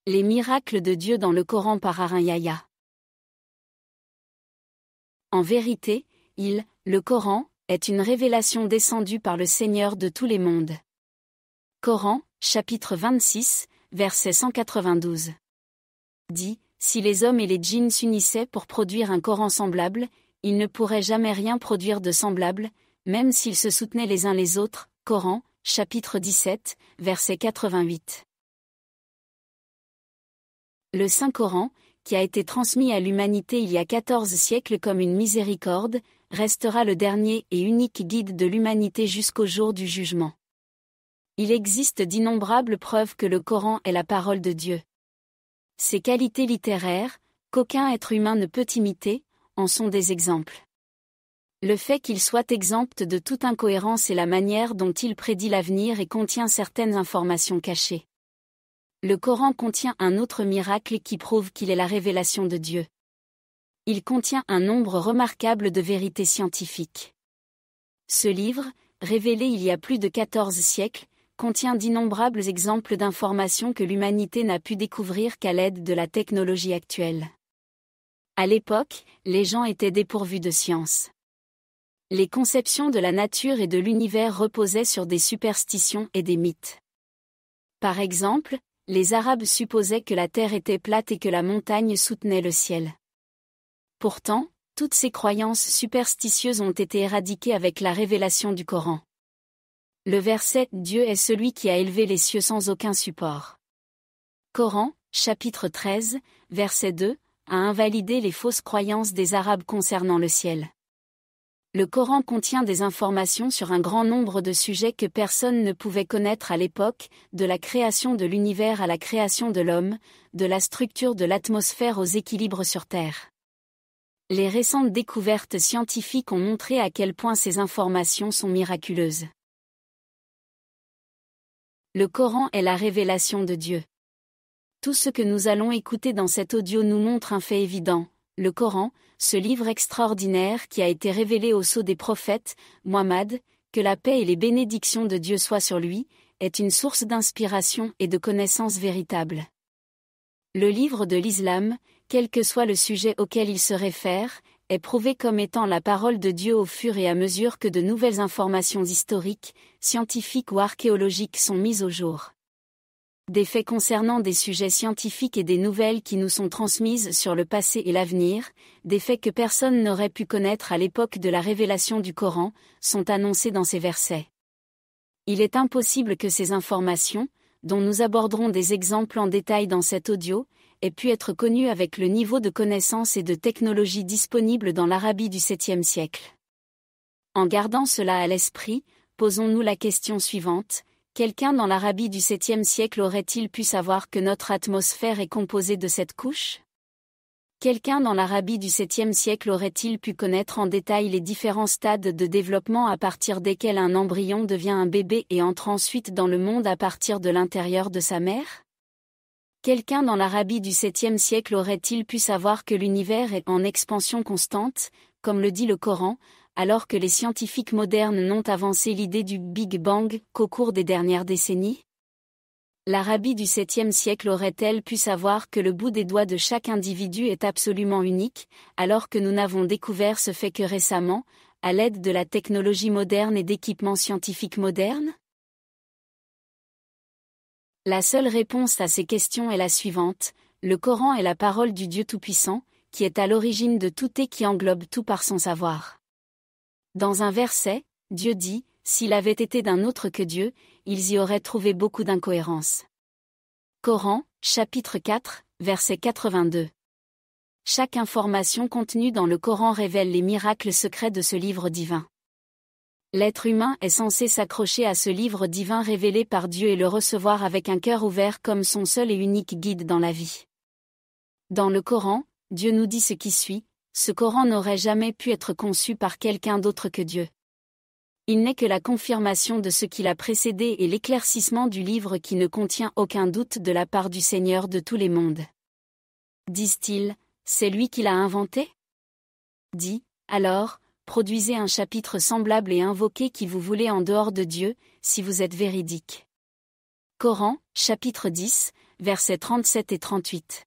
Les miracles de Dieu dans le Coran par Arin Yahya. En vérité, le Coran, est une révélation descendue par le Seigneur de tous les mondes. Coran, chapitre 26, verset 192. Dit, si les hommes et les djinns s'unissaient pour produire un Coran semblable, ils ne pourraient jamais rien produire de semblable, même s'ils se soutenaient les uns les autres. Coran, chapitre 17, verset 88. Le Saint-Coran, qui a été transmis à l'humanité il y a 14 siècles comme une miséricorde, restera le dernier et unique guide de l'humanité jusqu'au jour du jugement. Il existe d'innombrables preuves que le Coran est la parole de Dieu. Ses qualités littéraires, qu'aucun être humain ne peut imiter, en sont des exemples. Le fait qu'il soit exempt de toute incohérence et la manière dont il prédit l'avenir et contient certaines informations cachées. Le Coran contient un autre miracle qui prouve qu'il est la révélation de Dieu. Il contient un nombre remarquable de vérités scientifiques. Ce livre, révélé il y a plus de 14 siècles, contient d'innombrables exemples d'informations que l'humanité n'a pu découvrir qu'à l'aide de la technologie actuelle. À l'époque, les gens étaient dépourvus de science. Les conceptions de la nature et de l'univers reposaient sur des superstitions et des mythes. Par exemple, les Arabes supposaient que la terre était plate et que la montagne soutenait le ciel. Pourtant, toutes ces croyances superstitieuses ont été éradiquées avec la révélation du Coran. Le verset « Dieu est celui qui a élevé les cieux sans aucun support ». Coran, chapitre 13, verset 2, a invalidé les fausses croyances des Arabes concernant le ciel. Le Coran contient des informations sur un grand nombre de sujets que personne ne pouvait connaître à l'époque, de la création de l'univers à la création de l'homme, de la structure de l'atmosphère aux équilibres sur Terre. Les récentes découvertes scientifiques ont montré à quel point ces informations sont miraculeuses. Le Coran est la révélation de Dieu. Tout ce que nous allons écouter dans cet audio nous montre un fait évident. Le Coran, ce livre extraordinaire qui a été révélé au sceau des prophètes, Muhammad, que la paix et les bénédictions de Dieu soient sur lui, est une source d'inspiration et de connaissances véritables. Le livre de l'islam, quel que soit le sujet auquel il se réfère, est prouvé comme étant la parole de Dieu au fur et à mesure que de nouvelles informations historiques, scientifiques ou archéologiques sont mises au jour. Des faits concernant des sujets scientifiques et des nouvelles qui nous sont transmises sur le passé et l'avenir, des faits que personne n'aurait pu connaître à l'époque de la révélation du Coran, sont annoncés dans ces versets. Il est impossible que ces informations, dont nous aborderons des exemples en détail dans cet audio, aient pu être connues avec le niveau de connaissance et de technologie disponible dans l'Arabie du 7e siècle. En gardant cela à l'esprit, posons-nous la question suivante. Quelqu'un dans l'Arabie du 7e siècle aurait-il pu savoir que notre atmosphère est composée de cette couche ? Quelqu'un dans l'Arabie du 7e siècle aurait-il pu connaître en détail les différents stades de développement à partir desquels un embryon devient un bébé et entre ensuite dans le monde à partir de l'intérieur de sa mère ? Quelqu'un dans l'Arabie du 7e siècle aurait-il pu savoir que l'univers est en expansion constante, comme le dit le Coran, alors que les scientifiques modernes n'ont avancé l'idée du Big Bang qu'au cours des dernières décennies ? L'Arabie du 7e siècle aurait-elle pu savoir que le bout des doigts de chaque individu est absolument unique, alors que nous n'avons découvert ce fait que récemment, à l'aide de la technologie moderne et d'équipements scientifiques modernes ? La seule réponse à ces questions est la suivante, le Coran est la parole du Dieu Tout-Puissant, qui est à l'origine de tout et qui englobe tout par son savoir. Dans un verset, Dieu dit, s'il avait été d'un autre que Dieu, ils y auraient trouvé beaucoup d'incohérences. Coran, chapitre 4, verset 82. Chaque information contenue dans le Coran révèle les miracles secrets de ce livre divin. L'être humain est censé s'accrocher à ce livre divin révélé par Dieu et le recevoir avec un cœur ouvert comme son seul et unique guide dans la vie. Dans le Coran, Dieu nous dit ce qui suit. Ce Coran n'aurait jamais pu être conçu par quelqu'un d'autre que Dieu. Il n'est que la confirmation de ce qui l'a précédé et l'éclaircissement du livre qui ne contient aucun doute de la part du Seigneur de tous les mondes. Disent-ils, c'est lui qui l'a inventé ? Dit, alors, produisez un chapitre semblable et invoquez qui vous voulez en dehors de Dieu, si vous êtes véridique. Coran, chapitre 10, versets 37 et 38.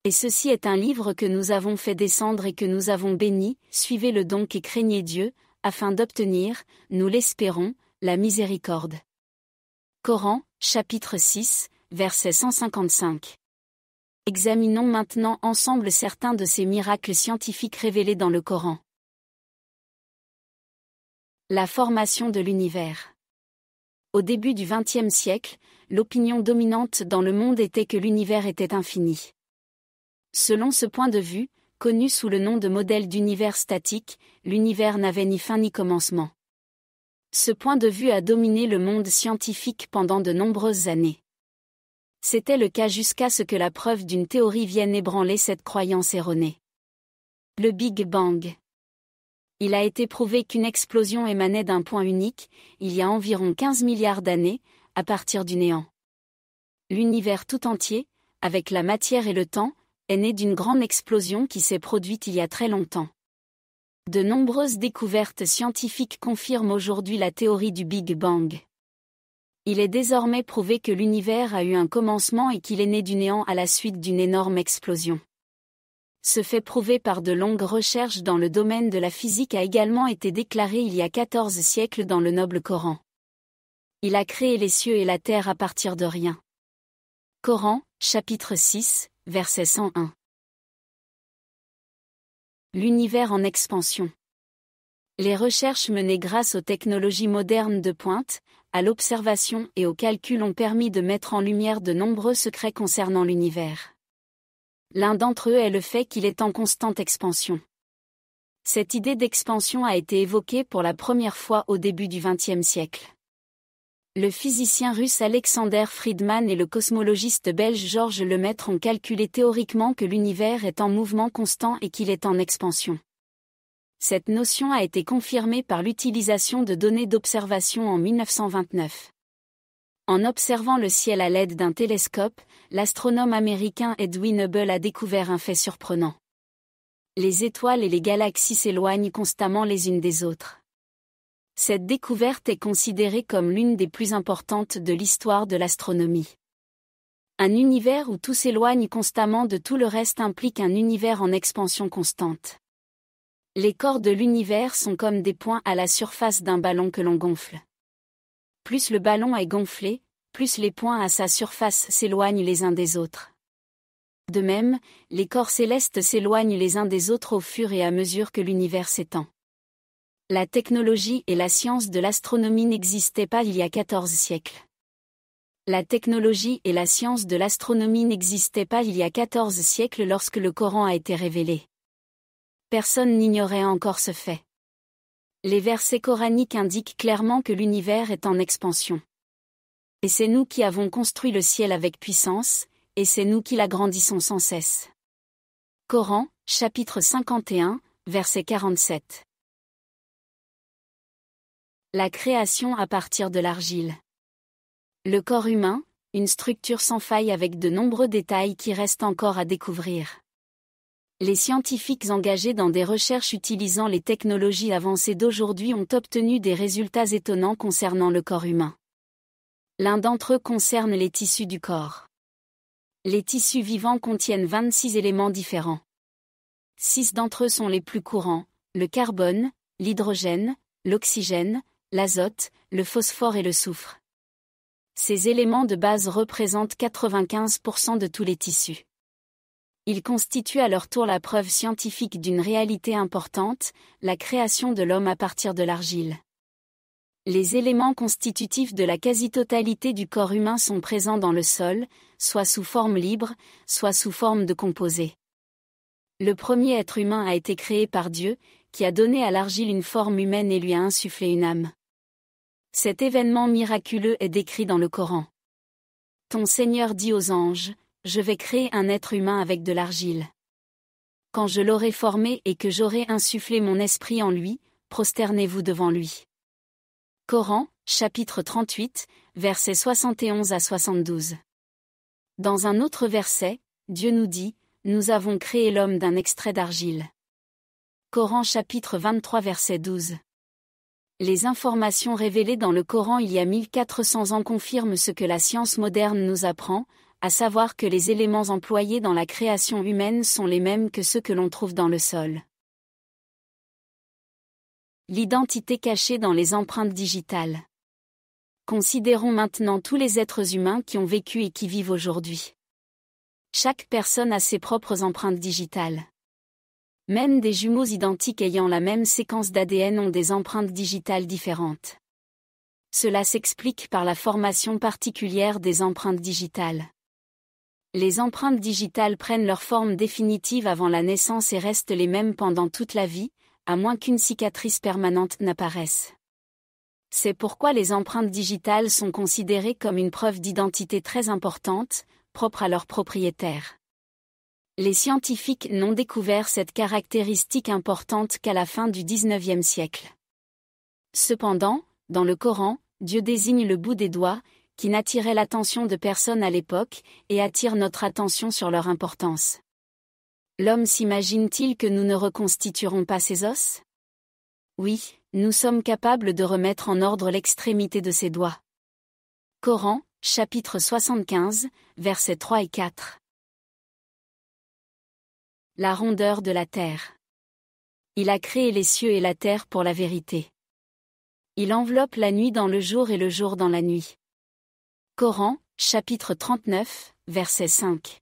Et ceci est un livre que nous avons fait descendre et que nous avons béni, suivez-le donc et craignez Dieu, afin d'obtenir, nous l'espérons, la miséricorde. Coran, chapitre 6, verset 155. Examinons maintenant ensemble certains de ces miracles scientifiques révélés dans le Coran. La formation de l'univers. Au début du XXe siècle, l'opinion dominante dans le monde était que l'univers était infini. Selon ce point de vue, connu sous le nom de modèle d'univers statique, l'univers n'avait ni fin ni commencement. Ce point de vue a dominé le monde scientifique pendant de nombreuses années. C'était le cas jusqu'à ce que la preuve d'une théorie vienne ébranler cette croyance erronée. Le Big Bang. Il a été prouvé qu'une explosion émanait d'un point unique, il y a environ 15 milliards d'années, à partir du néant. L'univers tout entier, avec la matière et le temps, est né d'une grande explosion qui s'est produite il y a très longtemps. De nombreuses découvertes scientifiques confirment aujourd'hui la théorie du Big Bang. Il est désormais prouvé que l'univers a eu un commencement et qu'il est né du néant à la suite d'une énorme explosion. Ce fait prouvé par de longues recherches dans le domaine de la physique a également été déclaré il y a 14 siècles dans le noble Coran. Il a créé les cieux et la terre à partir de rien. Coran, chapitre 6, verset 101. L'univers en expansion. Les recherches menées grâce aux technologies modernes de pointe, à l'observation et au calcul ont permis de mettre en lumière de nombreux secrets concernant l'univers. L'un d'entre eux est le fait qu'il est en constante expansion. Cette idée d'expansion a été évoquée pour la première fois au début du XXe siècle. Le physicien russe Alexander Friedman et le cosmologiste belge Georges Lemaître ont calculé théoriquement que l'univers est en mouvement constant et qu'il est en expansion. Cette notion a été confirmée par l'utilisation de données d'observation en 1929. En observant le ciel à l'aide d'un télescope, l'astronome américain Edwin Hubble a découvert un fait surprenant. Les étoiles et les galaxies s'éloignent constamment les unes des autres. Cette découverte est considérée comme l'une des plus importantes de l'histoire de l'astronomie. Un univers où tout s'éloigne constamment de tout le reste implique un univers en expansion constante. Les corps de l'univers sont comme des points à la surface d'un ballon que l'on gonfle. Plus le ballon est gonflé, plus les points à sa surface s'éloignent les uns des autres. De même, les corps célestes s'éloignent les uns des autres au fur et à mesure que l'univers s'étend. La technologie et la science de l'astronomie n'existaient pas il y a 14 siècles. La technologie et la science de l'astronomie n'existaient pas il y a 14 siècles lorsque le Coran a été révélé. Personne n'ignorait encore ce fait. Les versets coraniques indiquent clairement que l'univers est en expansion. Et c'est nous qui avons construit le ciel avec puissance, et c'est nous qui l'agrandissons sans cesse. Coran, chapitre 51, verset 47. La création à partir de l'argile. Le corps humain, une structure sans faille avec de nombreux détails qui restent encore à découvrir. Les scientifiques engagés dans des recherches utilisant les technologies avancées d'aujourd'hui ont obtenu des résultats étonnants concernant le corps humain. L'un d'entre eux concerne les tissus du corps. Les tissus vivants contiennent 26 éléments différents. 6 d'entre eux sont les plus courants, le carbone, l'hydrogène, l'oxygène, l'azote, le phosphore et le soufre. Ces éléments de base représentent 95% de tous les tissus. Ils constituent à leur tour la preuve scientifique d'une réalité importante, la création de l'homme à partir de l'argile. Les éléments constitutifs de la quasi-totalité du corps humain sont présents dans le sol, soit sous forme libre, soit sous forme de composés. Le premier être humain a été créé par Dieu, qui a donné à l'argile une forme humaine et lui a insufflé une âme. Cet événement miraculeux est décrit dans le Coran. Ton Seigneur dit aux anges, je vais créer un être humain avec de l'argile. Quand je l'aurai formé et que j'aurai insufflé mon esprit en lui, prosternez-vous devant lui. Coran, chapitre 38, versets 71 à 72. Dans un autre verset, Dieu nous dit, nous avons créé l'homme d'un extrait d'argile. Coran chapitre 23 verset 12. Les informations révélées dans le Coran il y a 1400 ans confirment ce que la science moderne nous apprend, à savoir que les éléments employés dans la création humaine sont les mêmes que ceux que l'on trouve dans le sol. L'identité cachée dans les empreintes digitales. Considérons maintenant tous les êtres humains qui ont vécu et qui vivent aujourd'hui. Chaque personne a ses propres empreintes digitales. Même des jumeaux identiques ayant la même séquence d'ADN ont des empreintes digitales différentes. Cela s'explique par la formation particulière des empreintes digitales. Les empreintes digitales prennent leur forme définitive avant la naissance et restent les mêmes pendant toute la vie, à moins qu'une cicatrice permanente n'apparaisse. C'est pourquoi les empreintes digitales sont considérées comme une preuve d'identité très importante, propre à leur propriétaire. Les scientifiques n'ont découvert cette caractéristique importante qu'à la fin du XIXe siècle. Cependant, dans le Coran, Dieu désigne le bout des doigts, qui n'attirait l'attention de personne à l'époque, et attire notre attention sur leur importance. L'homme s'imagine-t-il que nous ne reconstituerons pas ses os ? Oui, nous sommes capables de remettre en ordre l'extrémité de ses doigts. Coran, chapitre 75, versets 3 et 4. La rondeur de la terre. Il a créé les cieux et la terre pour la vérité. Il enveloppe la nuit dans le jour et le jour dans la nuit. Coran, chapitre 39, verset 5.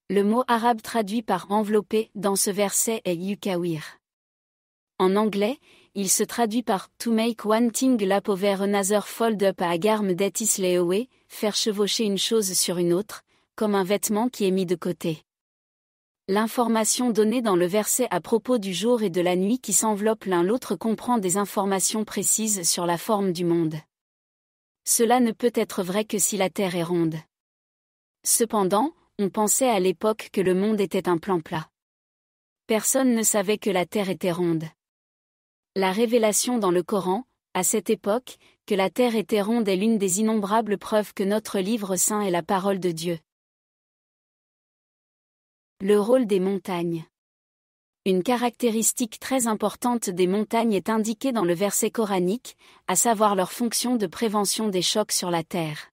Le mot arabe traduit par envelopper dans ce verset est yukawir. En anglais, il se traduit par to make one thing lap over another fold up à agarm that is lay away, faire chevaucher une chose sur une autre, comme un vêtement qui est mis de côté. L'information donnée dans le verset à propos du jour et de la nuit qui s'enveloppent l'un l'autre comprend des informations précises sur la forme du monde. Cela ne peut être vrai que si la Terre est ronde. Cependant, on pensait à l'époque que le monde était un plan plat. Personne ne savait que la Terre était ronde. La révélation dans le Coran, à cette époque, que la Terre était ronde est l'une des innombrables preuves que notre livre saint est la parole de Dieu. Le rôle des montagnes. Une caractéristique très importante des montagnes est indiquée dans le verset coranique, à savoir leur fonction de prévention des chocs sur la terre.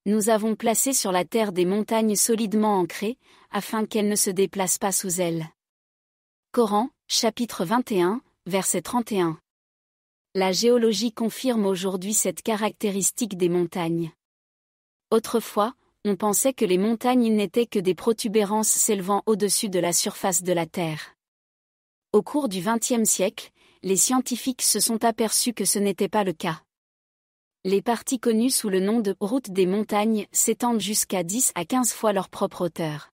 Nous avons placé sur la terre des montagnes solidement ancrées, afin qu'elles ne se déplacent pas sous elles. Coran, chapitre 21, verset 31. La géologie confirme aujourd'hui cette caractéristique des montagnes. Autrefois, on pensait que les montagnes n'étaient que des protubérances s'élevant au-dessus de la surface de la Terre. Au cours du XXe siècle, les scientifiques se sont aperçus que ce n'était pas le cas. Les parties connues sous le nom de « route des montagnes » s'étendent jusqu'à 10 à 15 fois leur propre hauteur.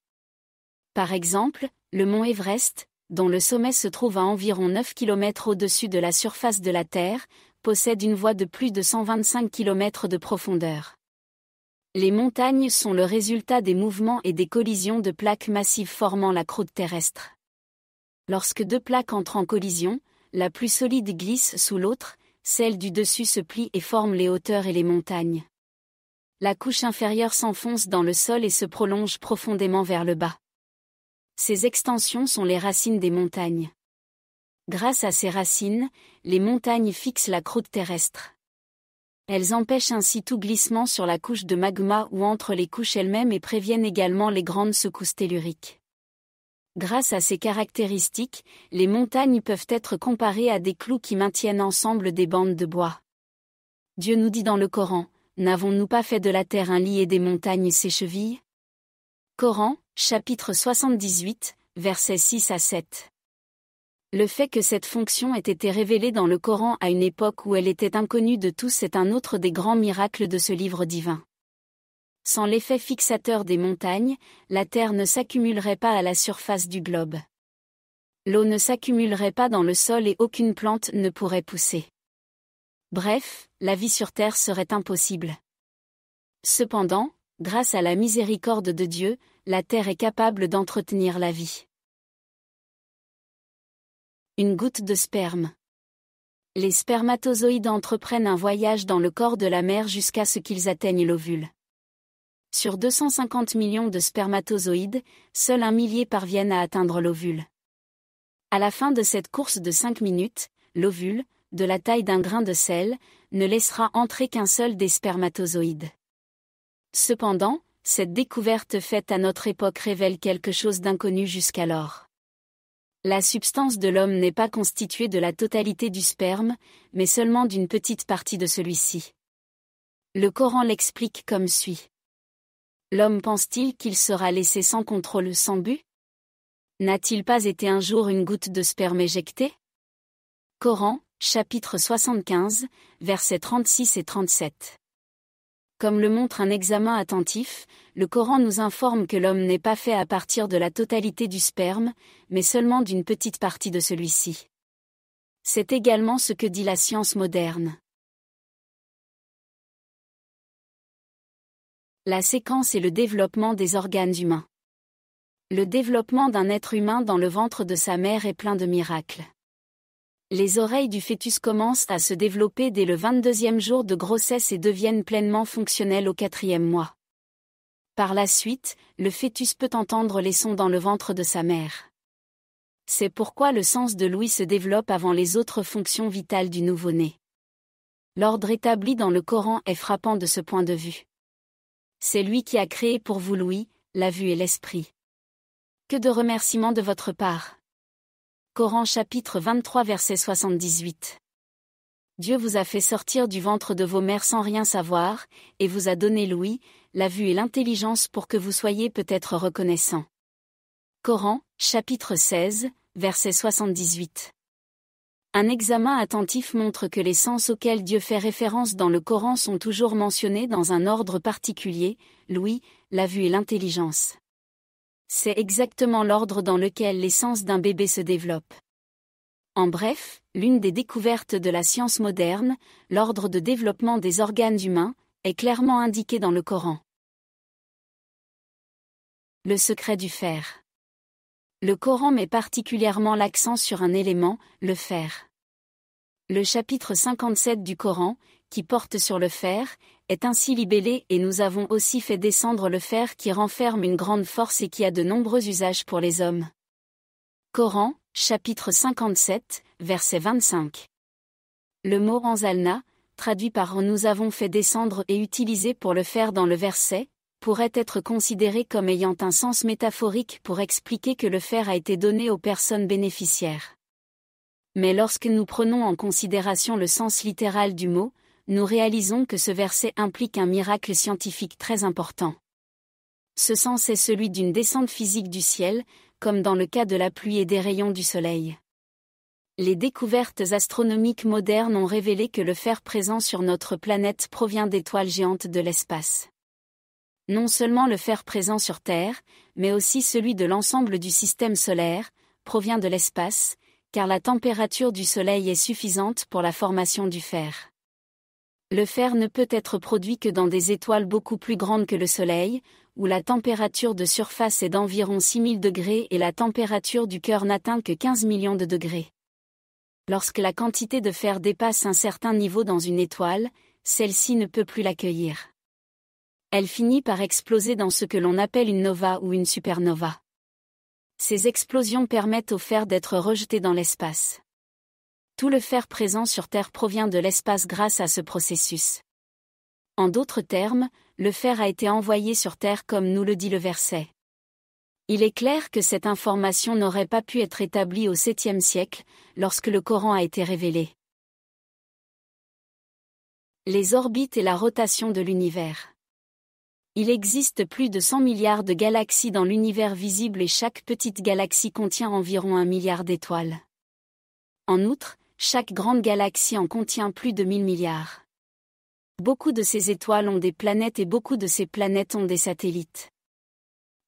Par exemple, le mont Everest, dont le sommet se trouve à environ 9 km au-dessus de la surface de la Terre, possède une voie de plus de 125 km de profondeur. Les montagnes sont le résultat des mouvements et des collisions de plaques massives formant la croûte terrestre. Lorsque deux plaques entrent en collision, la plus solide glisse sous l'autre, celle du dessus se plie et forme les hauteurs et les montagnes. La couche inférieure s'enfonce dans le sol et se prolonge profondément vers le bas. Ces extensions sont les racines des montagnes. Grâce à ces racines, les montagnes fixent la croûte terrestre. Elles empêchent ainsi tout glissement sur la couche de magma ou entre les couches elles-mêmes et préviennent également les grandes secousses telluriques. Grâce à ces caractéristiques, les montagnes peuvent être comparées à des clous qui maintiennent ensemble des bandes de bois. Dieu nous dit dans le Coran, « N'avons-nous pas fait de la terre un lit et des montagnes ses chevilles ?» Coran, chapitre 78, versets 6 à 7. Le fait que cette fonction ait été révélée dans le Coran à une époque où elle était inconnue de tous est un autre des grands miracles de ce livre divin. Sans l'effet fixateur des montagnes, la terre ne s'accumulerait pas à la surface du globe. L'eau ne s'accumulerait pas dans le sol et aucune plante ne pourrait pousser. Bref, la vie sur terre serait impossible. Cependant, grâce à la miséricorde de Dieu, la terre est capable d'entretenir la vie. Une goutte de sperme. Les spermatozoïdes entreprennent un voyage dans le corps de la mère jusqu'à ce qu'ils atteignent l'ovule. Sur 250 millions de spermatozoïdes, seul 1 millier parviennent à atteindre l'ovule. À la fin de cette course de 5 minutes, l'ovule, de la taille d'un grain de sel, ne laissera entrer qu'un seul des spermatozoïdes. Cependant, cette découverte faite à notre époque révèle quelque chose d'inconnu jusqu'alors. La substance de l'homme n'est pas constituée de la totalité du sperme, mais seulement d'une petite partie de celui-ci. Le Coran l'explique comme suit. L'homme pense-t-il qu'il sera laissé sans contrôle, sans but? N'a-t-il pas été un jour une goutte de sperme éjectée? Coran, chapitre 75, versets 36 et 37. Comme le montre un examen attentif, le Coran nous informe que l'homme n'est pas fait à partir de la totalité du sperme, mais seulement d'une petite partie de celui-ci. C'est également ce que dit la science moderne. La séquence et le développement des organes humains. Le développement d'un être humain dans le ventre de sa mère est plein de miracles. Les oreilles du fœtus commencent à se développer dès le 22e jour de grossesse et deviennent pleinement fonctionnelles au 4e mois. Par la suite, le fœtus peut entendre les sons dans le ventre de sa mère. C'est pourquoi le sens de l'ouïe se développe avant les autres fonctions vitales du nouveau-né. L'ordre établi dans le Coran est frappant de ce point de vue. C'est lui qui a créé pour vous l'ouïe, la vue et l'esprit. Que de remerciements de votre part. Coran chapitre 23 verset 78. Dieu vous a fait sortir du ventre de vos mères sans rien savoir, et vous a donné l'ouïe, la vue et l'intelligence pour que vous soyez peut-être reconnaissants. Coran, chapitre 16, verset 78. Un examen attentif montre que les sens auxquels Dieu fait référence dans le Coran sont toujours mentionnés dans un ordre particulier, l'ouïe, la vue et l'intelligence. C'est exactement l'ordre dans lequel les sens d'un bébé se développent. En bref, l'une des découvertes de la science moderne, l'ordre de développement des organes humains, est clairement indiqué dans le Coran. Le secret du fer. Le Coran met particulièrement l'accent sur un élément, le fer. Le chapitre 57 du Coran, qui porte sur le fer, est ainsi libellé et nous avons aussi fait descendre le fer qui renferme une grande force et qui a de nombreux usages pour les hommes. Coran, chapitre 57, verset 25. Le mot anzalna, traduit par nous avons fait descendre et utilisé pour le fer dans le verset, pourrait être considéré comme ayant un sens métaphorique pour expliquer que le fer a été donné aux personnes bénéficiaires. Mais lorsque nous prenons en considération le sens littéral du mot, nous réalisons que ce verset implique un miracle scientifique très important. Ce sens est celui d'une descente physique du ciel, comme dans le cas de la pluie et des rayons du soleil. Les découvertes astronomiques modernes ont révélé que le fer présent sur notre planète provient d'étoiles géantes de l'espace. Non seulement le fer présent sur Terre, mais aussi celui de l'ensemble du système solaire, provient de l'espace, car la température du Soleil est suffisante pour la formation du fer. Le fer ne peut être produit que dans des étoiles beaucoup plus grandes que le Soleil, où la température de surface est d'environ 6000 degrés et la température du cœur n'atteint que 15 millions de degrés. Lorsque la quantité de fer dépasse un certain niveau dans une étoile, celle-ci ne peut plus l'accueillir. Elle finit par exploser dans ce que l'on appelle une nova ou une supernova. Ces explosions permettent au fer d'être rejeté dans l'espace. Tout le fer présent sur Terre provient de l'espace grâce à ce processus. En d'autres termes, le fer a été envoyé sur Terre comme nous le dit le verset. Il est clair que cette information n'aurait pas pu être établie au 7e siècle, lorsque le Coran a été révélé. Les orbites et la rotation de l'univers. Il existe plus de 100 milliards de galaxies dans l'univers visible et chaque petite galaxie contient environ 1 milliard d'étoiles. En outre, chaque grande galaxie en contient plus de 1000 milliards. Beaucoup de ces étoiles ont des planètes et beaucoup de ces planètes ont des satellites.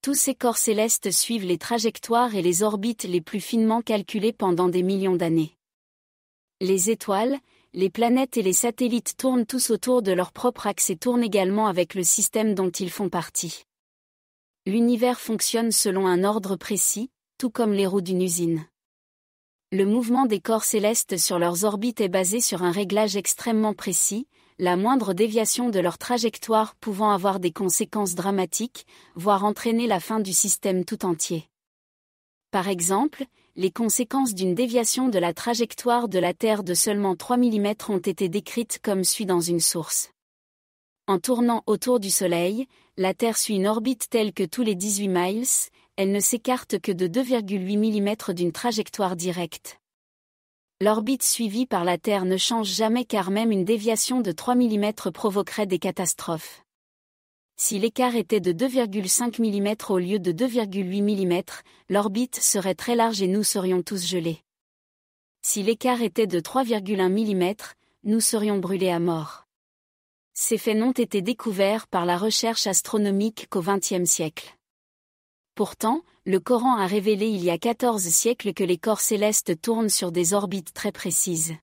Tous ces corps célestes suivent les trajectoires et les orbites les plus finement calculées pendant des millions d'années. Les étoiles, les planètes et les satellites tournent tous autour de leur propre axe et tournent également avec le système dont ils font partie. L'univers fonctionne selon un ordre précis, tout comme les roues d'une usine. Le mouvement des corps célestes sur leurs orbites est basé sur un réglage extrêmement précis, la moindre déviation de leur trajectoire pouvant avoir des conséquences dramatiques, voire entraîner la fin du système tout entier. Par exemple, les conséquences d'une déviation de la trajectoire de la Terre de seulement 3 mm ont été décrites comme suit dans une source. En tournant autour du Soleil, la Terre suit une orbite telle que tous les 18 miles, elle ne s'écarte que de 2,8 mm d'une trajectoire directe. L'orbite suivie par la Terre ne change jamais car même une déviation de 3 mm provoquerait des catastrophes. Si l'écart était de 2,5 mm au lieu de 2,8 mm, l'orbite serait très large et nous serions tous gelés. Si l'écart était de 3,1 mm, nous serions brûlés à mort. Ces faits n'ont été découverts par la recherche astronomique qu'au XXe siècle. Pourtant, le Coran a révélé il y a 14 siècles que les corps célestes tournent sur des orbites très précises.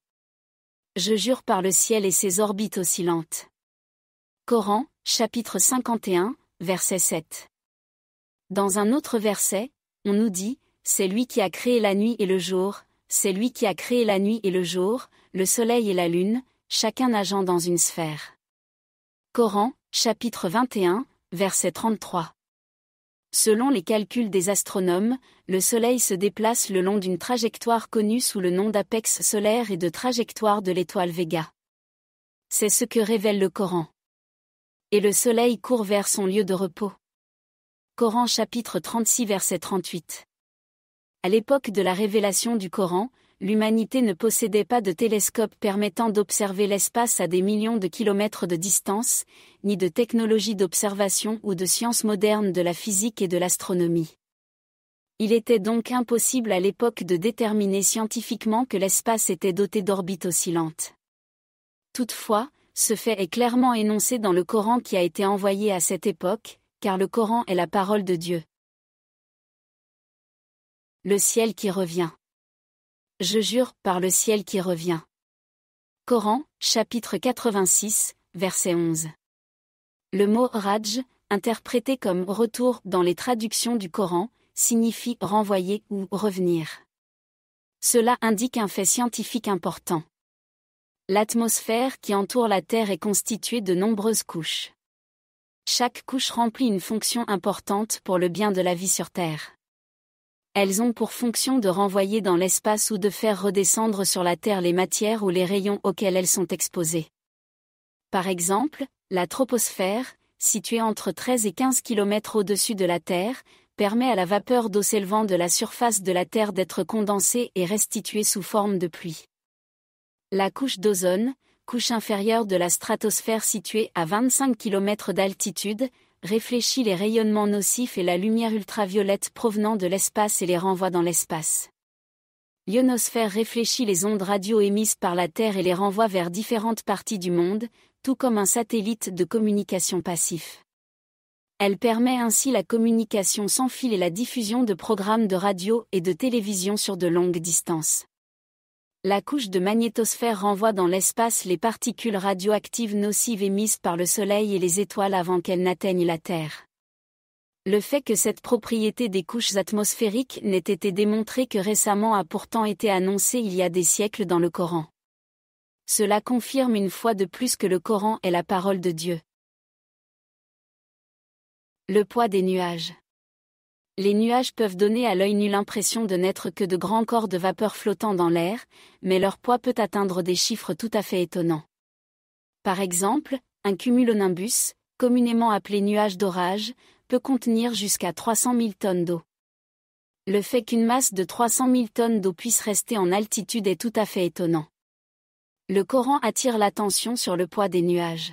Je jure par le ciel et ses orbites oscillantes. Coran, chapitre 51, verset 7. Dans un autre verset, on nous dit, « C'est lui qui a créé la nuit et le jour, c'est lui qui a créé la nuit et le jour, le soleil et la lune, chacun nageant dans une sphère. » Coran, chapitre 21, verset 33. Selon les calculs des astronomes, le Soleil se déplace le long d'une trajectoire connue sous le nom d'apex solaire et de trajectoire de l'étoile Véga. C'est ce que révèle le Coran. Et le Soleil court vers son lieu de repos. Coran chapitre 36 verset 38. À l'époque de la révélation du Coran, l'humanité ne possédait pas de télescope permettant d'observer l'espace à des millions de kilomètres de distance, ni de technologie d'observation ou de sciences modernes de la physique et de l'astronomie. Il était donc impossible à l'époque de déterminer scientifiquement que l'espace était doté d'orbites oscillantes. Toutefois, ce fait est clairement énoncé dans le Coran qui a été envoyé à cette époque, car le Coran est la parole de Dieu. Le ciel qui revient. Je jure par le ciel qui revient. Coran, chapitre 86, verset 11. Le mot raj, interprété comme retour dans les traductions du Coran, signifie renvoyer ou revenir. Cela indique un fait scientifique important. L'atmosphère qui entoure la Terre est constituée de nombreuses couches. Chaque couche remplit une fonction importante pour le bien de la vie sur Terre. Elles ont pour fonction de renvoyer dans l'espace ou de faire redescendre sur la Terre les matières ou les rayons auxquels elles sont exposées. Par exemple, la troposphère, située entre 13 et 15 km au-dessus de la Terre, permet à la vapeur d'eau s'élevant de la surface de la Terre d'être condensée et restituée sous forme de pluie. La couche d'ozone, couche inférieure de la stratosphère située à 25 km d'altitude, réfléchit les rayonnements nocifs et la lumière ultraviolette provenant de l'espace et les renvoie dans l'espace. L'ionosphère réfléchit les ondes radio émises par la Terre et les renvoie vers différentes parties du monde, tout comme un satellite de communication passif. Elle permet ainsi la communication sans fil et la diffusion de programmes de radio et de télévision sur de longues distances. La couche de magnétosphère renvoie dans l'espace les particules radioactives nocives émises par le Soleil et les étoiles avant qu'elles n'atteignent la Terre. Le fait que cette propriété des couches atmosphériques n'ait été démontrée que récemment a pourtant été annoncé il y a des siècles dans le Coran. Cela confirme une fois de plus que le Coran est la parole de Dieu. Le poids des nuages. Les nuages peuvent donner à l'œil nu l'impression de n'être que de grands corps de vapeur flottant dans l'air, mais leur poids peut atteindre des chiffres tout à fait étonnants. Par exemple, un cumulonimbus, communément appelé nuage d'orage, peut contenir jusqu'à 300 000 tonnes d'eau. Le fait qu'une masse de 300 000 tonnes d'eau puisse rester en altitude est tout à fait étonnant. Le Coran attire l'attention sur le poids des nuages.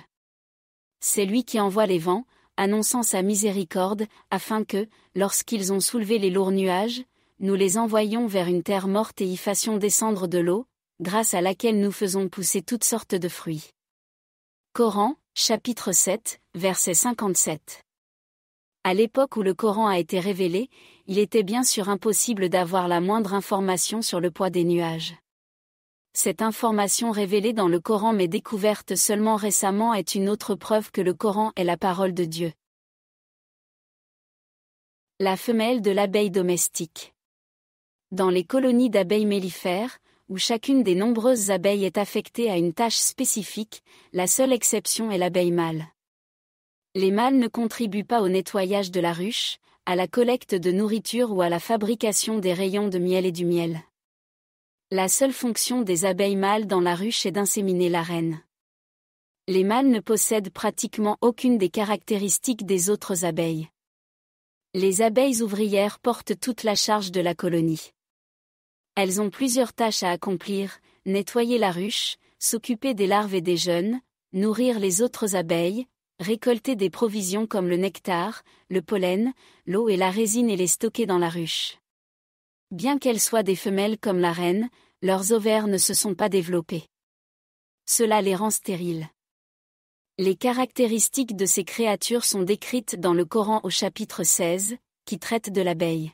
C'est lui qui envoie les vents, annonçant sa miséricorde, afin que, lorsqu'ils ont soulevé les lourds nuages, nous les envoyions vers une terre morte et y fassions descendre de l'eau, grâce à laquelle nous faisons pousser toutes sortes de fruits. Coran, chapitre 7, verset 57. À l'époque où le Coran a été révélé, il était bien sûr impossible d'avoir la moindre information sur le poids des nuages. Cette information révélée dans le Coran mais découverte seulement récemment est une autre preuve que le Coran est la parole de Dieu. La femelle de l'abeille domestique. Dans les colonies d'abeilles mellifères, où chacune des nombreuses abeilles est affectée à une tâche spécifique, la seule exception est l'abeille mâle. Les mâles ne contribuent pas au nettoyage de la ruche, à la collecte de nourriture ou à la fabrication des rayons de miel et du miel. La seule fonction des abeilles mâles dans la ruche est d'inséminer la reine. Les mâles ne possèdent pratiquement aucune des caractéristiques des autres abeilles. Les abeilles ouvrières portent toute la charge de la colonie. Elles ont plusieurs tâches à accomplir: nettoyer la ruche, s'occuper des larves et des jeunes, nourrir les autres abeilles, récolter des provisions comme le nectar, le pollen, l'eau et la résine et les stocker dans la ruche. Bien qu'elles soient des femelles comme la reine, leurs ovaires ne se sont pas développés. Cela les rend stériles. Les caractéristiques de ces créatures sont décrites dans le Coran au chapitre 16, qui traite de l'abeille.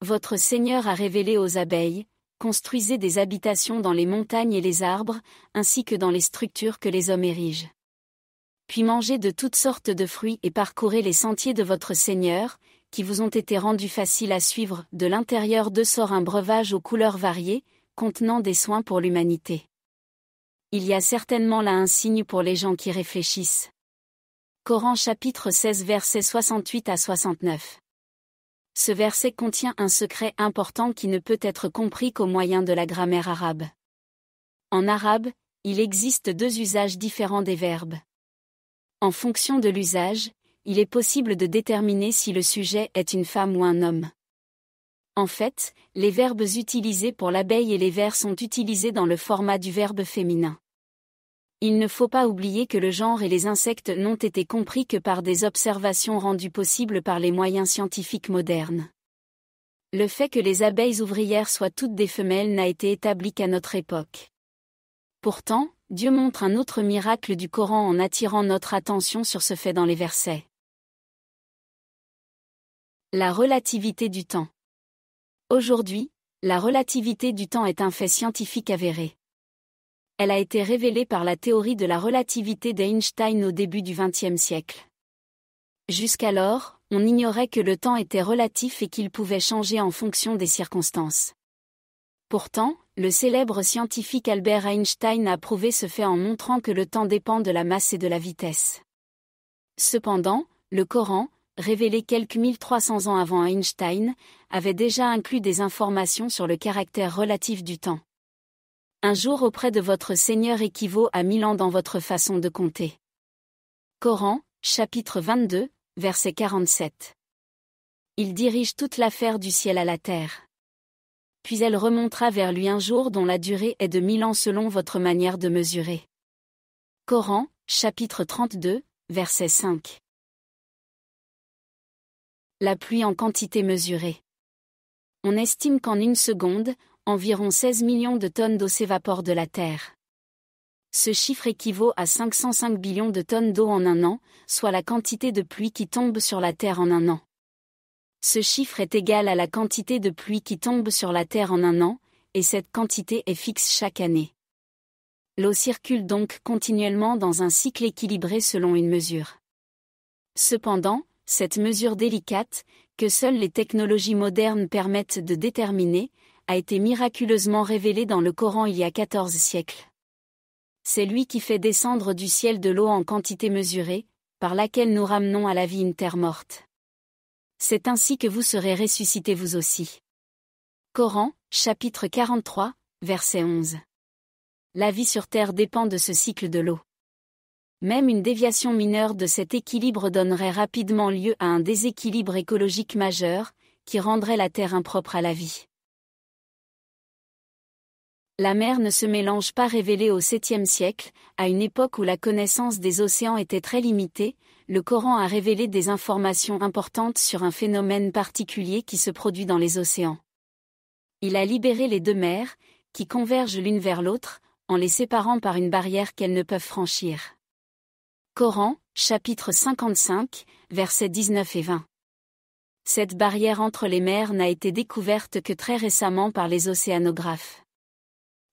Votre Seigneur a révélé aux abeilles: construisez des habitations dans les montagnes et les arbres, ainsi que dans les structures que les hommes érigent. Puis mangez de toutes sortes de fruits et parcourez les sentiers de votre Seigneur, qui vous ont été rendus faciles à suivre. De l'intérieur d'eux sort un breuvage aux couleurs variées, contenant des soins pour l'humanité. Il y a certainement là un signe pour les gens qui réfléchissent. Coran chapitre 16 versets 68 à 69. Ce verset contient un secret important qui ne peut être compris qu'au moyen de la grammaire arabe. En arabe, il existe deux usages différents des verbes. En fonction de l'usage, il est possible de déterminer si le sujet est une femme ou un homme. En fait, les verbes utilisés pour l'abeille et les vers sont utilisés dans le format du verbe féminin. Il ne faut pas oublier que le genre et les insectes n'ont été compris que par des observations rendues possibles par les moyens scientifiques modernes. Le fait que les abeilles ouvrières soient toutes des femelles n'a été établi qu'à notre époque. Pourtant, Dieu montre un autre miracle du Coran en attirant notre attention sur ce fait dans les versets. La relativité du temps. Aujourd'hui, la relativité du temps est un fait scientifique avéré. Elle a été révélée par la théorie de la relativité d'Einstein au début du XXe siècle. Jusqu'alors, on ignorait que le temps était relatif et qu'il pouvait changer en fonction des circonstances. Pourtant, le célèbre scientifique Albert Einstein a prouvé ce fait en montrant que le temps dépend de la masse et de la vitesse. Cependant, le Coran, révélé quelques 1300 ans avant Einstein, avait déjà inclus des informations sur le caractère relatif du temps. Un jour auprès de votre Seigneur équivaut à 1000 ans dans votre façon de compter. Coran, chapitre 22, verset 47. Il dirige toute l'affaire du ciel à la terre. Puis elle remontera vers lui un jour dont la durée est de 1000 ans selon votre manière de mesurer. Coran, chapitre 32, verset 5. La pluie en quantité mesurée. On estime qu'en une seconde, environ 16 millions de tonnes d'eau s'évaporent de la Terre. Ce chiffre équivaut à 505 billions de tonnes d'eau en un an, soit la quantité de pluie qui tombe sur la Terre en un an. Ce chiffre est égal à la quantité de pluie qui tombe sur la Terre en un an, et cette quantité est fixe chaque année. L'eau circule donc continuellement dans un cycle équilibré selon une mesure. Cependant, cette mesure délicate, que seules les technologies modernes permettent de déterminer, a été miraculeusement révélée dans le Coran il y a 14 siècles. C'est lui qui fait descendre du ciel de l'eau en quantité mesurée, par laquelle nous ramenons à la vie une terre morte. C'est ainsi que vous serez ressuscités vous aussi. Coran, chapitre 43, verset 11. La vie sur terre dépend de ce cycle de l'eau. Même une déviation mineure de cet équilibre donnerait rapidement lieu à un déséquilibre écologique majeur, qui rendrait la terre impropre à la vie. La mer ne se mélange pas révélée au 7e siècle, à une époque où la connaissance des océans était très limitée. Le Coran a révélé des informations importantes sur un phénomène particulier qui se produit dans les océans. Il a libéré les deux mers, qui convergent l'une vers l'autre, en les séparant par une barrière qu'elles ne peuvent franchir. Coran, chapitre 55, versets 19 et 20. Cette barrière entre les mers n'a été découverte que très récemment par les océanographes.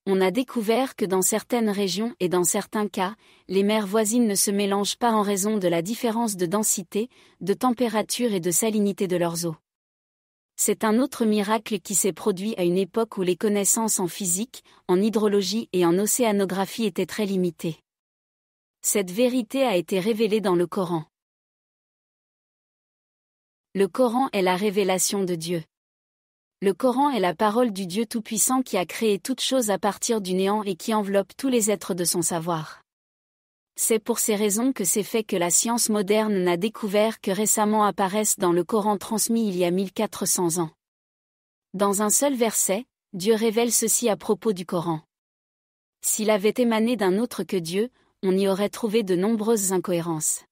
On a découvert que dans certaines régions et dans certains cas, les mers voisines ne se mélangent pas en raison de la différence de densité, de température et de salinité de leurs eaux. C'est un autre miracle qui s'est produit à une époque où les connaissances en physique, en hydrologie et en océanographie étaient très limitées. Cette vérité a été révélée dans le Coran. Le Coran est la révélation de Dieu. Le Coran est la parole du Dieu Tout-Puissant qui a créé toute chose à partir du néant et qui enveloppe tous les êtres de son savoir. C'est pour ces raisons que ces faits que la science moderne n'a découvert que récemment apparaissent dans le Coran transmis il y a 1400 ans. Dans un seul verset, Dieu révèle ceci à propos du Coran. S'il avait émané d'un autre que Dieu, on y aurait trouvé de nombreuses incohérences.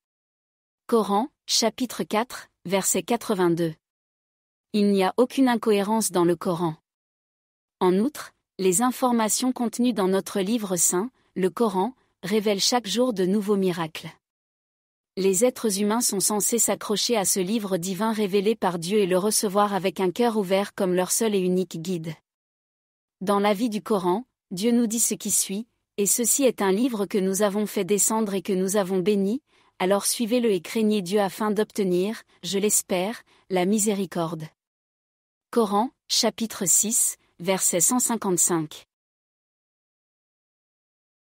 Coran, chapitre 4, verset 82. Il n'y a aucune incohérence dans le Coran. En outre, les informations contenues dans notre livre saint, le Coran, révèlent chaque jour de nouveaux miracles. Les êtres humains sont censés s'accrocher à ce livre divin révélé par Dieu et le recevoir avec un cœur ouvert comme leur seul et unique guide. Dans l'avis du Coran, Dieu nous dit ce qui suit, « Et ceci est un livre que nous avons fait descendre et que nous avons béni, alors suivez-le et craignez Dieu afin d'obtenir, je l'espère, la miséricorde. » Coran, chapitre 6, verset 155.